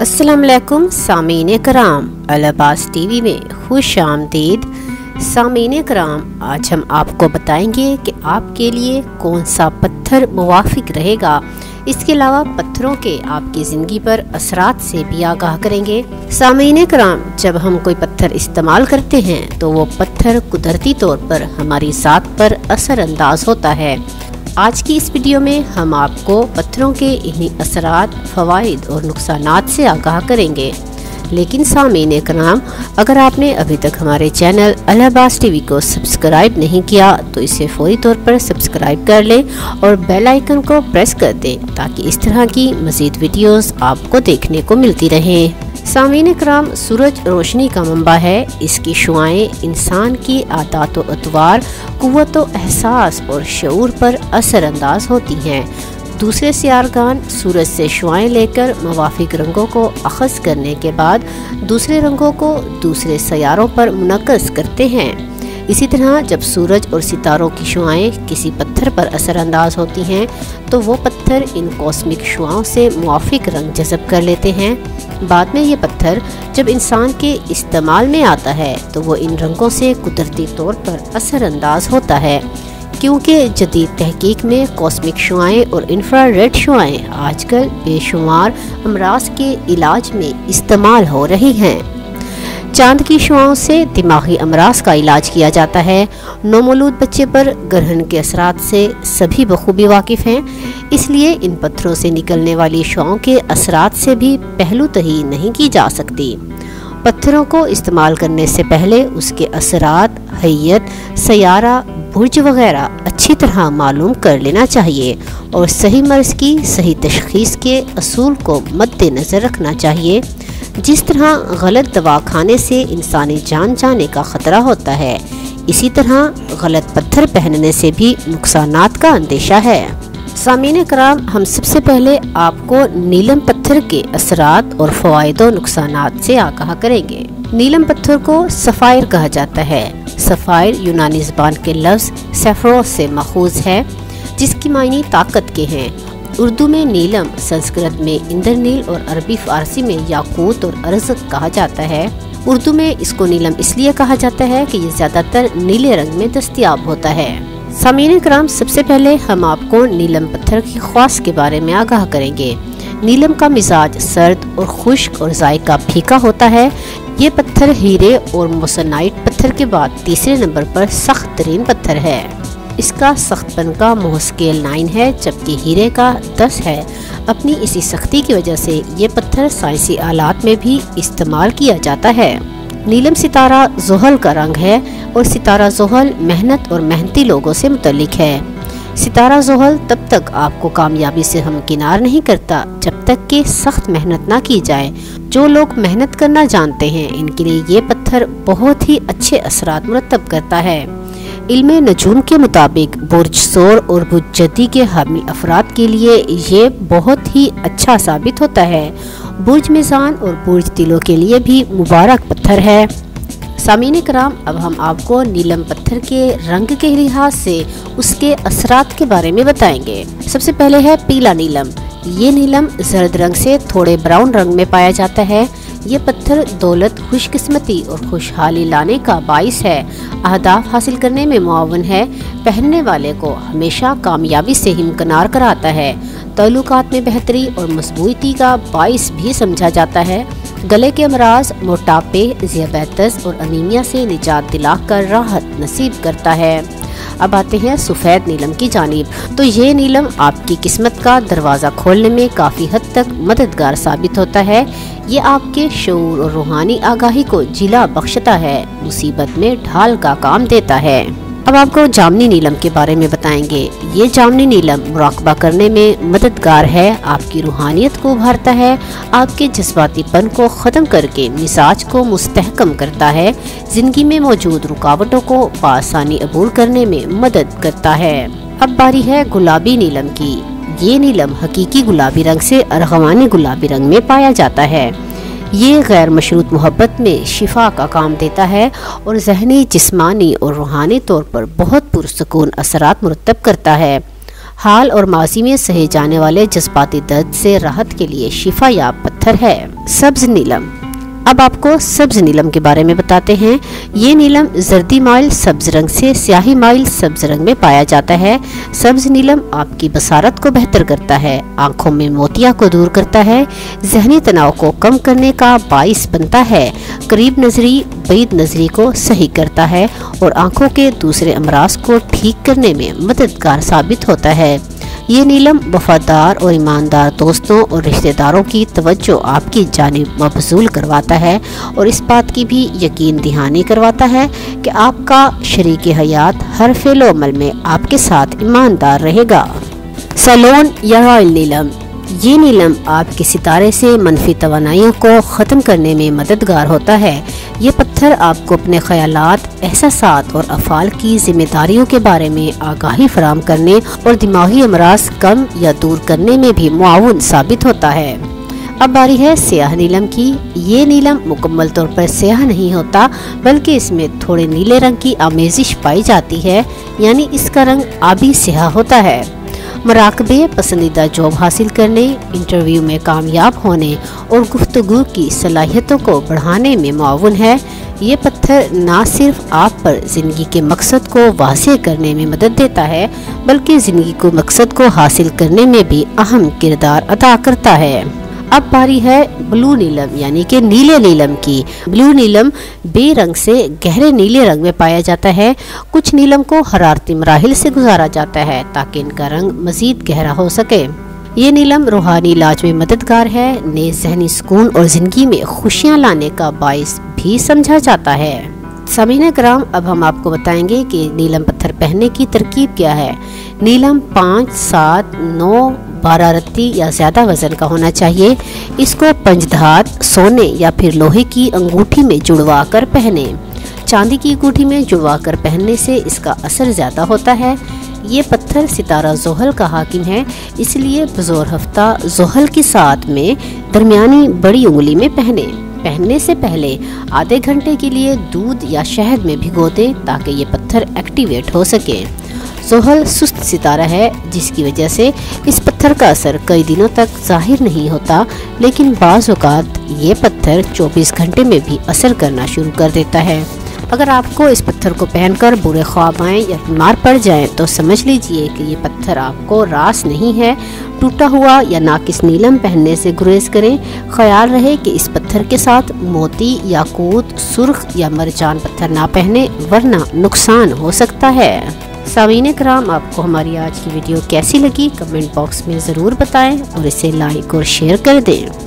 अस्सलाम वालेकुम सामीन कराम, अल-अब्बास टीवी में खुश आमदीद। सामीन कराम, आज हम आपको बताएंगे कि आपके लिए कौन सा पत्थर मुवाफिक रहेगा। इसके अलावा पत्थरों के आपकी ज़िंदगी पर असरात से भी आगाह करेंगे। सामीन कराम, जब हम कोई पत्थर इस्तेमाल करते हैं तो वो पत्थर कुदरती तौर पर हमारी ज़ात पर असरअंदाज होता है। आज की इस वीडियो में हम आपको पत्थरों के इन्हीं असरात, फ़वाइद और नुकसानात से आगाह करेंगे। लेकिन सामीन कराम, अगर आपने अभी तक हमारे चैनल अल-अब्बास टीवी को सब्सक्राइब नहीं किया तो इसे फौरी तौर पर सब्सक्राइब कर लें और बेल आइकन को प्रेस कर दें ताकि इस तरह की मज़ीद वीडियोस आपको देखने को मिलती रहें। सामीन कराम, सूरज रोशनी का मंबा है। इसकी शुआएं इंसान की आदत व अतवार, कुव्वत व एहसास और शऊर पर असरअंदाज होती हैं। दूसरे सियारगान सूरज से शुआएं लेकर मुवाफिक रंगों को अख़ज़ करने के बाद दूसरे रंगों को दूसरे सयारों पर मुनक्कस करते हैं। इसी तरह जब सूरज और सितारों की शुआएं किसी पत्थर पर असरअंदाज होती हैं तो वो पत्थर इन कॉस्मिक शुआओं से मुवाफिक रंग जज़ब कर लेते हैं। बाद में ये पत्थर जब इंसान के इस्तेमाल में आता है तो वो इन रंगों से कुदरती तौर पर असरअंदाज होता है, क्योंकि जदीद तहकीक में कॉस्मिक शुआएं और इंफ्रारेड शुआएं आजकल बेशुमार अमराज के इलाज में इस्तेमाल हो रही हैं। चांद की शुआओं से दिमागी अमराज का इलाज किया जाता है। नौमौलूद बच्चे पर ग्रहण के असरात से सभी बखूबी वाकिफ़ हैं, इसलिए इन पत्थरों से निकलने वाली शुआओं के असरात से भी पहलू तही नहीं की जा सकती। पत्थरों को इस्तेमाल करने से पहले उसके असरात, हैयत, सयारा, बुर्ज वगैरह अच्छी तरह मालूम कर लेना चाहिए और सही मर्ज़ की सही तशख़ीस के असूल को मद्देनज़र रखना चाहिए। जिस तरह गलत दवा खाने से इंसानी जान जाने का ख़तरा होता है, इसी तरह गलत पत्थर पहनने से भी नुकसानात का अंदेशा है। सामीन कराम, हम सबसे पहले आपको नीलम पत्थर के असरात और फ़वाइद व नुकसानात से आगाह करेंगे। नीलम पत्थर को सफ़ायर कहा जाता है। सफ़ायर यूनानी ज़बान के लफ्ज़ सैफ़रोस से माखूज़ है, जिसकी मायने ताकत के हैं। उर्दू में नीलम, संस्कृत में इंद्रनील और अरबी फ़ारसी में याकूत और अर्ज़ कहा जाता है। उर्दू में इसको नीलम इसलिए कहा जाता है कि ये ज़्यादातर नीले रंग में दस्तयाब होता है। सामीन कराम, सबसे पहले हम आपको नीलम पत्थर की ख़्वास के बारे में आगाह करेंगे। नीलम का मिजाज सर्द और खुश्क और जायका फीका होता है। ये पत्थर हीरे और मोसनाइट पत्थर के बाद तीसरे नंबर पर सख्त तरीन पत्थर है। इसका सख्तपन का मोह स्केल 9 है, जबकि हीरे का 10 है। अपनी इसी सख्ती की वजह से ये पत्थर साइंसी आलात में भी इस्तेमाल किया जाता है। नीलम सितारा ज़ोहल का रंग है और सितारा ज़ोहल मेहनत और मेहनती लोगों से मुतल्लिक है। सितारा ज़ोहल तब तक आपको कामयाबी से हमकिनार नहीं करता जब तक कि सख्त मेहनत ना की जाए। जो लोग मेहनत करना जानते हैं, इनके लिए ये पत्थर बहुत ही अच्छे असरात मुरतब करता है। इल्मे नजूम के मुताबिक बुर्ज सोर और बुर्ज जदी के हामिल अफराद के लिए ये बहुत ही अच्छा साबित होता है। बुर्ज मिज़ान और बुर्ज तिलों के लिए भी मुबारक पत्थर है। सामीन कराम, अब हम आपको नीलम पत्थर के रंग के लिहाज से उसके असरात के बारे में बताएंगे। सबसे पहले है पीला नीलम। ये नीलम जर्द रंग से थोड़े ब्राउन रंग में पाया जाता है। ये पत्थर दौलत, खुशकिस्मती और खुशहाली लाने का बाइस है। अहदाफ हासिल करने में मुआवन है। पहनने वाले को हमेशा कामयाबी से हिमकिनार कराता है। ताल्लुकात में बेहतरी और मजबूती का बाइस भी समझा जाता है। गले के अमराज, मोटापे, ज़ियाबेतस और अनीमिया से निजात दिलाकर राहत नसीब करता है। अब आते हैं सफ़ेद नीलम की जानिब। तो ये नीलम आपकी किस्मत का दरवाज़ा खोलने में काफ़ी हद तक मददगार साबित होता है। ये आपके शऊर और रूहानी आगाही को जिला बख्शता है, मुसीबत में ढाल का काम देता है। अब आपको जामनी नीलम के बारे में बताएंगे। ये जामनी नीलम मुराकबा करने में मददगार है, आपकी रूहानियत को उभारता है, आपके जज्बातीपन को ख़त्म करके मिजाज को मुस्तहकम करता है, ज़िंदगी में मौजूद रुकावटों को बआसानी अबूर करने में मदद करता है। अब बारी है गुलाबी नीलम की। ये नीलम हकीकी गुलाबी रंग से अर्गवानी गुलाबी रंग में पाया जाता है। ये गैर मशरूत मोहब्बत में शिफा का काम देता है और जहनी, जिस्मानी और रूहानी तौर पर बहुत पुरसकून असरात मुरतब करता है। हाल और माजी में सहे जाने वाले जज्बाती दर्द से राहत के लिए शिफा याब पत्थर है। सब्ज नीलम। अब आपको सब्ज नीलम के बारे में बताते हैं। ये नीलम जर्दी माइल सब्ज रंग से स्याही माइल सब्ज रंग में पाया जाता है। सब्ज नीलम आपकी बसारत को बेहतर करता है, आंखों में मोतिया को दूर करता है, जहनी तनाव को कम करने का बाइस बनता है, करीब नजरी बैद नजरी को सही करता है और आंखों के दूसरे अमराज को ठीक करने में मददगार साबित होता है। ये नीलम वफादार और ईमानदार दोस्तों और रिश्तेदारों की तवज्जो आपकी जानिब मबजूल करवाता है और इस बात की भी यकीन दहानी करवाता है कि आपका शरीक हयात हर फेलो अमल में आपके साथ ईमानदार रहेगा। सलोन या रॉयल नीलम। ये नीलम आपके सितारे से मनफी तवानाइयों को ख़त्म करने में मददगार होता है। ये पत्थर आपको अपने ख्यालात, एहसासात और अफ़ाल की जिम्मेदारियों के बारे में आगाही फराहम करने और दिमागी अमराज कम या दूर करने में भी मुआवन साबित होता है। अब बारी है स्याह नीलम की। ये नीलम मुकम्मल तौर पर स्याह नहीं होता, बल्कि इसमें थोड़े नीले रंग की आमेजिश पाई जाती है, यानी इसका रंग आबी स्याह होता है। मराकबे, पसंदीदा जॉब हासिल करने, इंटरव्यू में कामयाब होने और गुफ्तगू की सलाहियतों को बढ़ाने में मुआवन है। ये पत्थर ना सिर्फ आप पर ज़िंदगी के मकसद को वाज़ेह करने में मदद देता है, बल्कि ज़िंदगी को मकसद को हासिल करने में भी अहम किरदार अदा करता है। अब बारी है ब्लू नीलम यानी कि नीले नीलम की। ब्लू नीलम बे रंग से गहरे नीले रंग में पाया जाता है। कुछ नीलम को हरारती मराहिल से गुजारा जाता है ताकि इनका रंग मजीद गहरा हो सके। ये नीलम रूहानी इलाज में मददगार है, नेज़ जहनी सुकून और ज़िंदगी में खुशियाँ लाने का बाइस भी समझा जाता है। सामीना कराम, अब हम आपको बताएंगे कि नीलम पत्थर पहनने की तरकीब क्या है। नीलम 5, 7, 9, 12 रत्ती या ज़्यादा वज़न का होना चाहिए। इसको पंचधात, सोने या फिर लोहे की अंगूठी में जुड़वा कर पहने। चांदी की अंगूठी में जुड़वा कर पहनने से इसका असर ज़्यादा होता है। ये पत्थर सितारा ज़ोहल का हाकिम है, इसलिए बज़ोर हफ्ता ज़ोहल के साथ में दरमियानी बड़ी उंगली में पहने। पहनने से पहले आधे घंटे के लिए दूध या शहद में भिगो दें ताकि ये पत्थर एक्टिवेट हो सके। ज़ोहल सुस्त सितारा है, जिसकी वजह से इस पत्थर का असर कई दिनों तक जाहिर नहीं होता, लेकिन बाज़ औक़ात ये पत्थर 24 घंटे में भी असर करना शुरू कर देता है। अगर आपको इस पत्थर को पहनकर बुरे ख्वाब आएँ या बीमार पड़ जाएं, तो समझ लीजिए कि ये पत्थर आपको रास नहीं है। टूटा हुआ या नाकिस नीलम पहनने से गुरेज करें। ख्याल रहे कि इस पत्थर के साथ मोती, याकूत, सुर्ख या मरजान पत्थर ना पहने, वरना नुकसान हो सकता है। सामीन कराम, आपको हमारी आज की वीडियो कैसी लगी कमेंट बॉक्स में ज़रूर बताएं और इसे लाइक और शेयर कर दें।